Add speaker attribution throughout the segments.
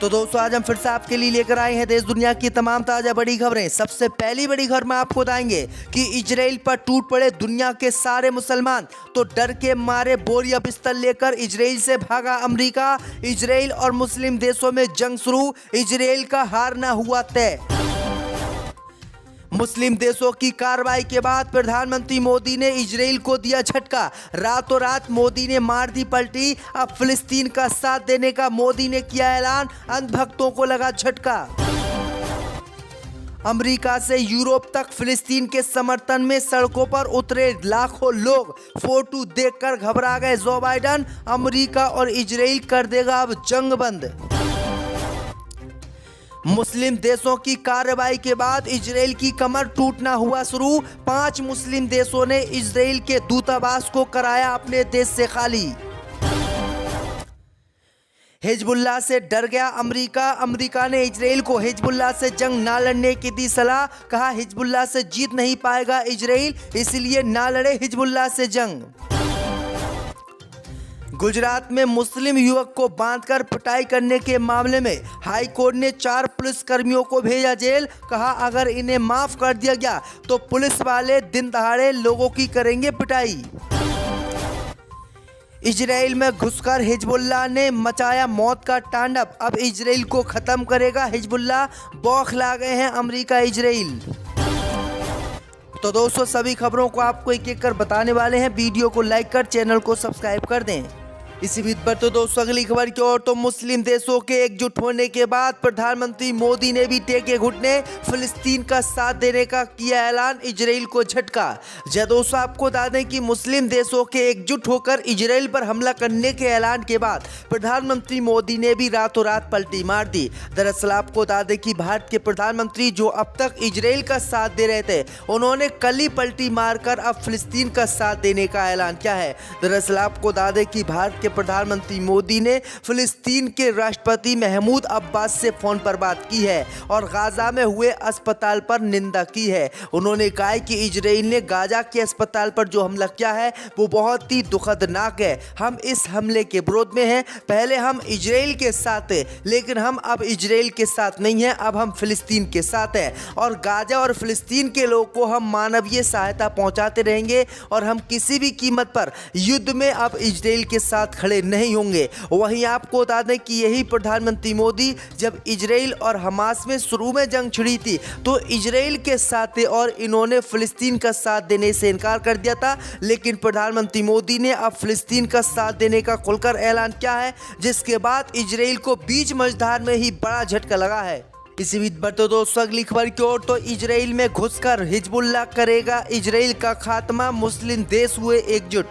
Speaker 1: तो दोस्तों आज हम फिर से आपके लिए लेकर आए हैं देश दुनिया की तमाम ताज़ा बड़ी खबरें। सबसे पहली बड़ी खबर में आपको बताएंगे कि इजराइल पर टूट पड़े दुनिया के सारे मुसलमान। तो डर के मारे बोरिया बिस्तर लेकर इजराइल से भागा अमेरिका। इजराइल और मुस्लिम देशों में जंग शुरू, इजराइल का हारना हुआ तय। मुस्लिम देशों की कार्रवाई के बाद प्रधानमंत्री मोदी ने इजराइल को दिया झटका। रातों रात मोदी ने मार दी पलटी। अब फिलिस्तीन का साथ देने का मोदी ने किया ऐलान, अंधभक्तों को लगा झटका। अमेरिका से यूरोप तक फिलिस्तीन के समर्थन में सड़कों पर उतरे लाखों लोग। फोटो देखकर घबरा गए जो बाइडन। अमेरिका और इजराइल कर देगा अब जंग बंद। मुस्लिम देशों की कार्रवाई के बाद इजराइल की कमर टूटना हुआ शुरू। 5 मुस्लिम देशों ने इजराइल के दूतावास को कराया अपने देश से खाली। हिजबुल्लाह से डर गया अमेरिका। अमेरिका ने इजराइल को हिजबुल्लाह से जंग ना लड़ने की दी सलाह। कहा हिजबुल्लाह से जीत नहीं पाएगा इजराइल, इसलिए ना लड़े हिजबुल्लाह से जंग। गुजरात में मुस्लिम युवक को बांधकर पिटाई करने के मामले में हाई कोर्ट ने 4 पुलिसकर्मियों को भेजा जेल। कहा अगर इन्हें माफ कर दिया गया तो पुलिस वाले दिन दहाड़े लोगों की करेंगे पिटाई। इजराइल में घुसकर हिजबुल्लाह ने मचाया मौत का तांडव। अब इजराइल को खत्म करेगा हिजबुल्लाह। बौखला गए हैं अमेरिका इजराइल। तो दोस्तों सभी खबरों को आपको एक एक कर बताने वाले हैं। वीडियो को लाइक कर चैनल को सब्सक्राइब कर दें। इसी बीच पर तो दोस्तों अगली खबर की ओर। तो मुस्लिम देशों के एकजुट होने के बाद प्रधानमंत्री मोदी ने भी टेके घुटने। फिलिस्तीन का साथ देने का किया ऐलान, इजराइल को झटका। जय दोस्तों आपको बता दें कि मुस्लिम देशों के एकजुट होकर इजराइल पर हमला करने के ऐलान के बाद प्रधानमंत्री मोदी ने भी रातों रात पलटी मार दी। दरअसल आपको बता दें कि भारत के प्रधानमंत्री जो अब तक इजराइल का साथ दे रहे थे, उन्होंने कल ही पलटी मारकर अब फिलिस्तीन का साथ देने का ऐलान किया है। दरअसल आपको बता दें कि भारत के प्रधानमंत्री मोदी ने फिलिस्तीन के राष्ट्रपति महमूद अब्बास से फोन पर बात की है और गाजा में हुए अस्पताल पर निंदा की है। उन्होंने कहा है कि इजराइल ने गाजा के अस्पताल पर जो हमला किया है वो बहुत ही दुखदनाक है। हम इस हमले के विरोध में हैं। पहले हम इजराइल के साथ थे, लेकिन हम अब इजराइल के साथ नहीं हैं, अब हम फिलिस्तीन के साथ हैं और गाजा और फिलिस्तीन के लोगों को हम मानवीय सहायता पहुंचाते रहेंगे और हम किसी भी कीमत पर युद्ध में अब इजराइल के साथ खड़े नहीं होंगे। वहीं आपको बता दें कि यही प्रधानमंत्री मोदी जब इजराइल और हमास में शुरू में जंग छिड़ी थी तो इजराइल के साथ थे और इन्होंने फिलिस्तीन का साथ देने से इनकार कर दिया था। लेकिन प्रधानमंत्री मोदी ने अब फिलिस्तीन का साथ देने का खुलकर ऐलान किया है, जिसके बाद इजराइल को बीच मझधार में ही बड़ा झटका लगा है। इसी बीच पर तो दोस्तों अगली खबर की ओर। तो इजराइल में घुसकर हिजबुल्लाह करेगा इजराइल का खात्मा, मुस्लिम देश हुए एकजुट।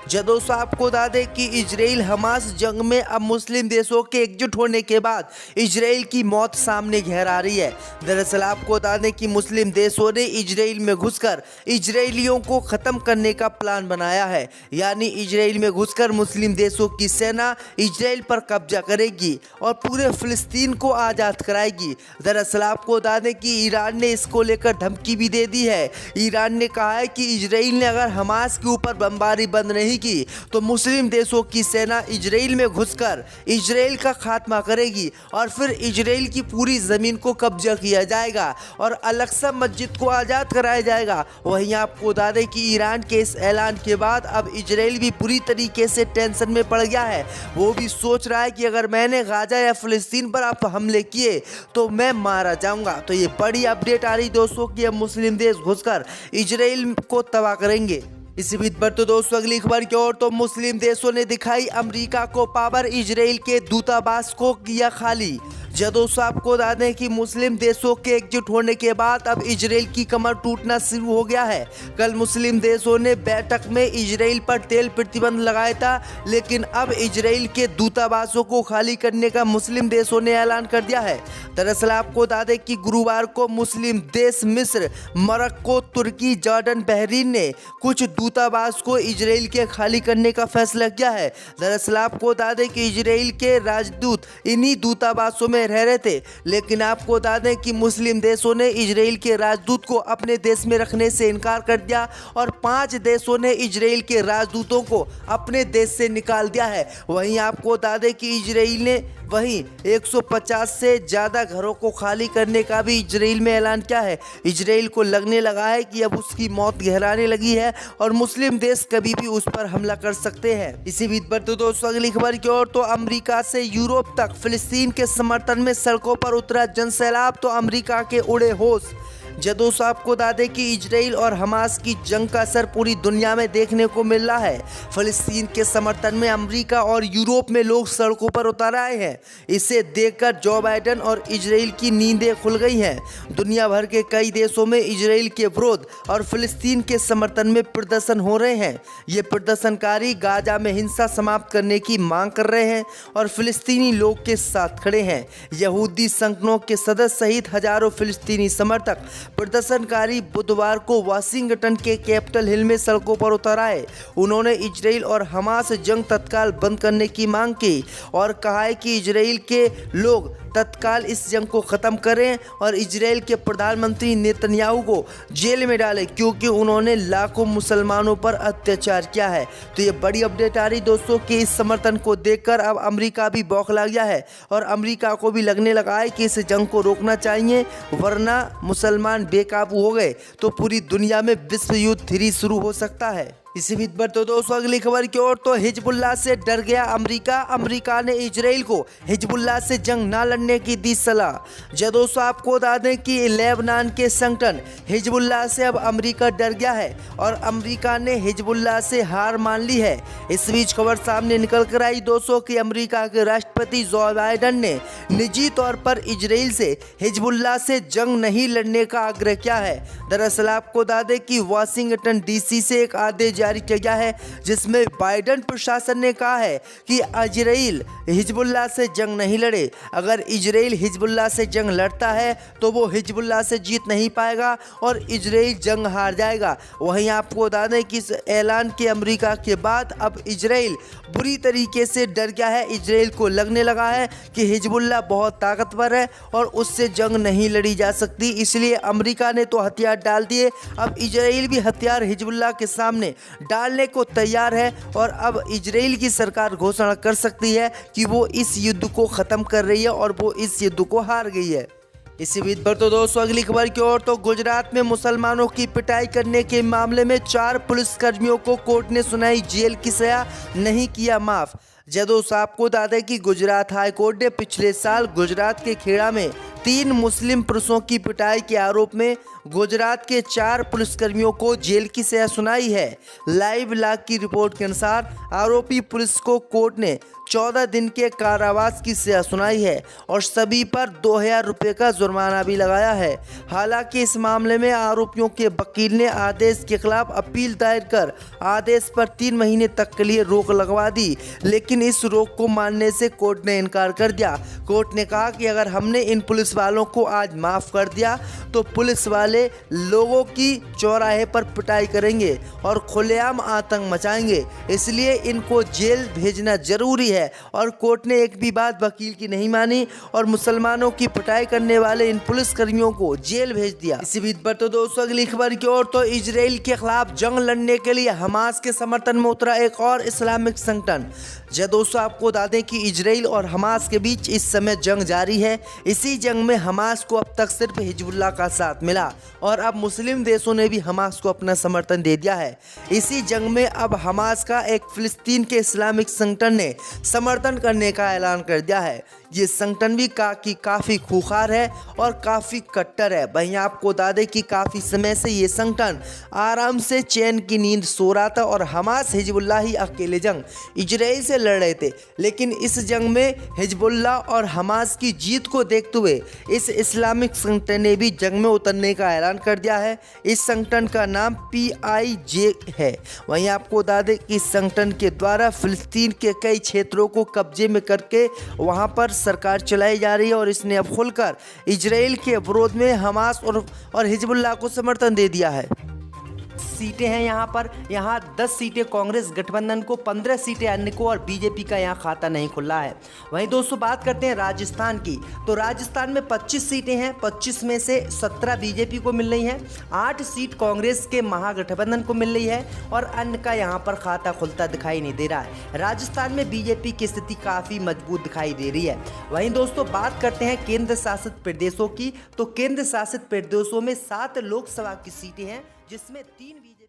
Speaker 1: जब दोस्तों आपको बता दें कि इजराइल हमास जंग में अब मुस्लिम देशों के एकजुट होने के बाद इजराइल की मौत सामने घेर आ रही है। दरअसल आपको बता दें कि मुस्लिम देशों ने इजराइल में घुसकर इजरायलियों को ख़त्म करने का प्लान बनाया है। यानी इजराइल में घुसकर मुस्लिम देशों की सेना इजराइल पर कब्जा करेगी और पूरे फिलिस्तीन को आज़ाद कराएगी। दरअसल आपको बता दें कि ईरान ने इसको लेकर धमकी भी दे दी है। ईरान ने कहा है कि इजराइल ने अगर हमास के ऊपर बमबारी बंद नहीं की तो मुस्लिम देशों की सेना इजराइल में घुसकर इजराइल का खात्मा करेगी और फिर इजराइल की पूरी ज़मीन को कब्जा किया जाएगा और अल-अक्सा मस्जिद को आज़ाद कराया जाएगा। वहीं आपको बता दें कि ईरान के इस ऐलान के बाद अब इजराइल भी पूरी तरीके से टेंशन में पड़ गया है। वो भी सोच रहा है कि अगर मैंने गाजा या फिलिस्तीन पर आप हमले किए तो मैं मारा जाऊंगा। तो ये बड़ी अपडेट आ रही दोस्तों कि अब मुस्लिम देश घुसकर इजराइल को तबाह करेंगे। इसी बीच पर तो दोस्तों अगली खबर की ओर। तो मुस्लिम देशों ने दिखाई अमेरिका को पावर, इजराइल के दूतावास को किया खाली। जब दोस्तों आपको बता दें कि मुस्लिम देशों के एकजुट होने के बाद अब इजराइल की कमर टूटना शुरू हो गया है। कल मुस्लिम देशों ने बैठक में इजराइल पर तेल प्रतिबंध लगाया था, लेकिन अब इजराइल के दूतावासों को खाली करने का मुस्लिम देशों ने ऐलान कर दिया है। दरअसल आपको बता दें कि गुरुवार को मुस्लिम देश मिस्र, मोरक्को, तुर्की, जॉर्डन, बहरीन ने कुछ दूतावास को इजराइल के खाली करने का फैसला किया है। दरअसल आपको बता दें कि इजराइल के राजदूत इन्हीं दूतावासों में रह रहे थे, लेकिन आपको बता दें कि मुस्लिम देशों ने इजराइल के राजदूत को अपने देश में रखने से इनकार कर दिया और 5 देशों ने इजराइल के राजदूतों को अपने देश से निकाल दिया है। वहीं आपको बता दें कि इजराइल ने वहीं 150 से ज़्यादा घरों को खाली करने का भी इजराइल में ऐलान किया है। इजराइल को लगने लगा है कि अब उसकी मौत गहराने लगी है और मुस्लिम देश कभी भी उस पर हमला कर सकते हैं। इसी बीच पर तो दोस्तों अगली खबर की ओर, तो अमेरिका से यूरोप तक फिलिस्तीन के समर्थन में सड़कों पर उतरा जनसैलाब, तो अमेरिका के उड़े होश। दोस्तों आपको बता दें कि इजराइल और हमास की जंग का असर पूरी दुनिया में देखने को मिल रहा है। फिलिस्तीन के समर्थन में अमेरिका और यूरोप में लोग सड़कों पर उतर आए हैं। इसे देखकर जो बाइडेन और इजराइल की नींदें खुल गई हैं। दुनिया भर के कई देशों में इजराइल के विरोध और फिलिस्तीन के समर्थन में प्रदर्शन हो रहे हैं। ये प्रदर्शनकारी गाजा में हिंसा समाप्त करने की मांग कर रहे हैं और फिलिस्तीनी लोग के साथ खड़े हैं। यहूदी संगठनों के सदस्य सहित हजारों फिलिस्तीनी समर्थक प्रदर्शनकारी बुधवार को वाशिंगटन के कैपिटल हिल में सड़कों पर उतर आए। उन्होंने इजराइल और हमास जंग तत्काल बंद करने की मांग की और कहा है कि इजराइल के लोग तत्काल इस जंग को खत्म करें और इजराइल के प्रधानमंत्री नेतन्याहू को जेल में डालें, क्योंकि उन्होंने लाखों मुसलमानों पर अत्याचार किया है। तो ये बड़ी अपडेट आ रही दोस्तों कि इस समर्थन को देखकर अब अमेरिका भी बौखला गया है और अमेरिका को भी लगने लगा है कि इस जंग को रोकना चाहिए, वरना मुसलमान बेकाबू हो गए तो पूरी दुनिया में विश्व युद्ध 3 शुरू हो सकता है। इसी बीच पर तो दोस्तों अगली खबर की ओर, तो हिजबुल्लाह से डर गया अमेरिका। अमेरिका ने इजराइल को हिजबुल्लाह से जंग ना लड़ने की दी सलाह। दोस्तों आपको बता दें कि लेबनान के संगठन हिजबुल्लाह से अब अमेरिका डर गया है और अमेरिका ने हिजबुल्लाह से हार मान ली है। इस बीच खबर सामने निकल कर आई दोस्तों कि अमेरिका के राष्ट्रपति जो बाइडेन ने निजी तौर पर इजराइल से हिजबुल्लाह से जंग नहीं लड़ने का आग्रह किया है। दरअसल आपको बता दें कि वाशिंगटन डीसी से एक आदेश जारी किया गया है जिसमें बाइडेन प्रशासन ने कहा है कि इजराइल हिजबुल्लाह से जंग नहीं लड़े। अगर इजराइल हिजबुल्लाह से जंग लड़ता है तो वो हिजबुल्लाह से जीत नहीं पाएगा और इजराइल जंग हार जाएगा। वहीं आपको बता दें कि इस ऐलान के अमेरिका के बाद अब इजराइल बुरी तरीके से डर गया है। इजराइल को लगने लगा है कि हिजबुल्लाह बहुत ताकतवर है और उससे जंग नहीं लड़ी जा सकती, इसलिए अमेरिका ने तो हथियार डाल दिए। अब इजराइल भी हथियार हिजबुल्लाह के सामने डालने को तैयार है और अब इजराइल की सरकार घोषणा कर सकती है कि वो इस युद्ध को खत्म कर रही है और वो इस युद्ध को हार गई है। इसी बीच पर तो दोस्तों अगली खबर की ओर, तो गुजरात में मुसलमानों की पिटाई करने के मामले में 4 पुलिसकर्मियों को कोर्ट ने सुनाई जेल की सजा, नहीं किया माफ। दोस्तों आपको बता दें कि गुजरात हाई कोर्ट ने पिछले साल गुजरात के खेड़ा में 3 मुस्लिम पुरुषों की पिटाई के आरोप में गुजरात के 4 पुलिसकर्मियों को जेल की सजा सुनाई है। लाइव लाग की रिपोर्ट के अनुसार आरोपी पुलिस को कोर्ट ने 14 दिन के कारावास की सजा सुनाई है और सभी पर 2000 रुपये का जुर्माना भी लगाया है। हालांकि इस मामले में आरोपियों के वकील ने आदेश के खिलाफ अपील दायर कर आदेश पर 3 महीने तक के लिए रोक लगवा दी, लेकिन इस रोक को मानने से कोर्ट ने इनकार कर दिया। कोर्ट ने कहा कि अगर हमने इन पुलिस वालों को आज माफ कर दिया तो पुलिस वाले लोगों की चौराहे पर पिटाई करेंगे और खुलेआम आतंक मचाएंगे, इसलिए इनको जेल भेजना जरूरी है। और कोर्ट ने एक भी बात वकील की नहीं मानी और मुसलमानों की पिटाई करने वाले इन पुलिसकर्मियों को जेल भेज दिया। इसी बीच पर तो दोस्तों अगली खबर की ओर, तो इजराइल के खिलाफ जंग लड़ने के लिए हमास के समर्थन में उतरा एक और इस्लामिक संगठन। दोस्तों आपको बता दें कि इजराइल और हमास के बीच इस समय जंग जारी है। इसी जंग में हमास को अब तक सिर्फ हिजबुल्लाह का साथ मिला और अब मुस्लिम देशों ने भी हमास को अपना समर्थन दे दिया है। इसी जंग में अब हमास का एक फिलिस्तीन के इस्लामिक संगठन ने समर्थन करने का ऐलान कर दिया है। ये संगठन भी काफ़ी खूंखार है और काफ़ी कट्टर है। वहीं आपको बता दें कि काफ़ी समय से ये संगठन आराम से चैन की नींद सो रहा था और हमास हिजबुल्लाह ही अकेले जंग इजराइल से लड़ रहे थे, लेकिन इस जंग में हिजबुल्लाह और हमास की जीत को देखते हुए इस इस्लामिक संगठन ने भी जंग में उतरने का ऐलान कर दिया है। इस संगठन का नाम PIJ है। वहीं आपको बता दें कि इस संगठन के द्वारा फिलिस्तीन के कई क्षेत्रों को कब्जे में करके वहां पर सरकार चलाई जा रही है और इसने अब खुलकर इजराइल के विरोध में हमास और हिजबुल्लाह को समर्थन दे दिया है। सीटें हैं यहाँ 10 सीटें कांग्रेस गठबंधन को, 15 सीटें अन्य को और बीजेपी का यहाँ खाता नहीं खुला है। वहीं दोस्तों बात करते हैं राजस्थान की, तो राजस्थान में 25 सीटें हैं, 25 में से 17 बीजेपी को मिल रही हैं, 8 सीट कांग्रेस के महागठबंधन को मिल रही है और अन्य का यहाँ पर खाता खुलता दिखाई नहीं दे रहा है। राजस्थान में बीजेपी की स्थिति काफ़ी मजबूत दिखाई दे रही है। वहीं दोस्तों बात करते हैं केंद्र शासित प्रदेशों की, तो केंद्र शासित प्रदेशों में 7 लोकसभा की सीटें हैं जिसमें 3 बीजेपी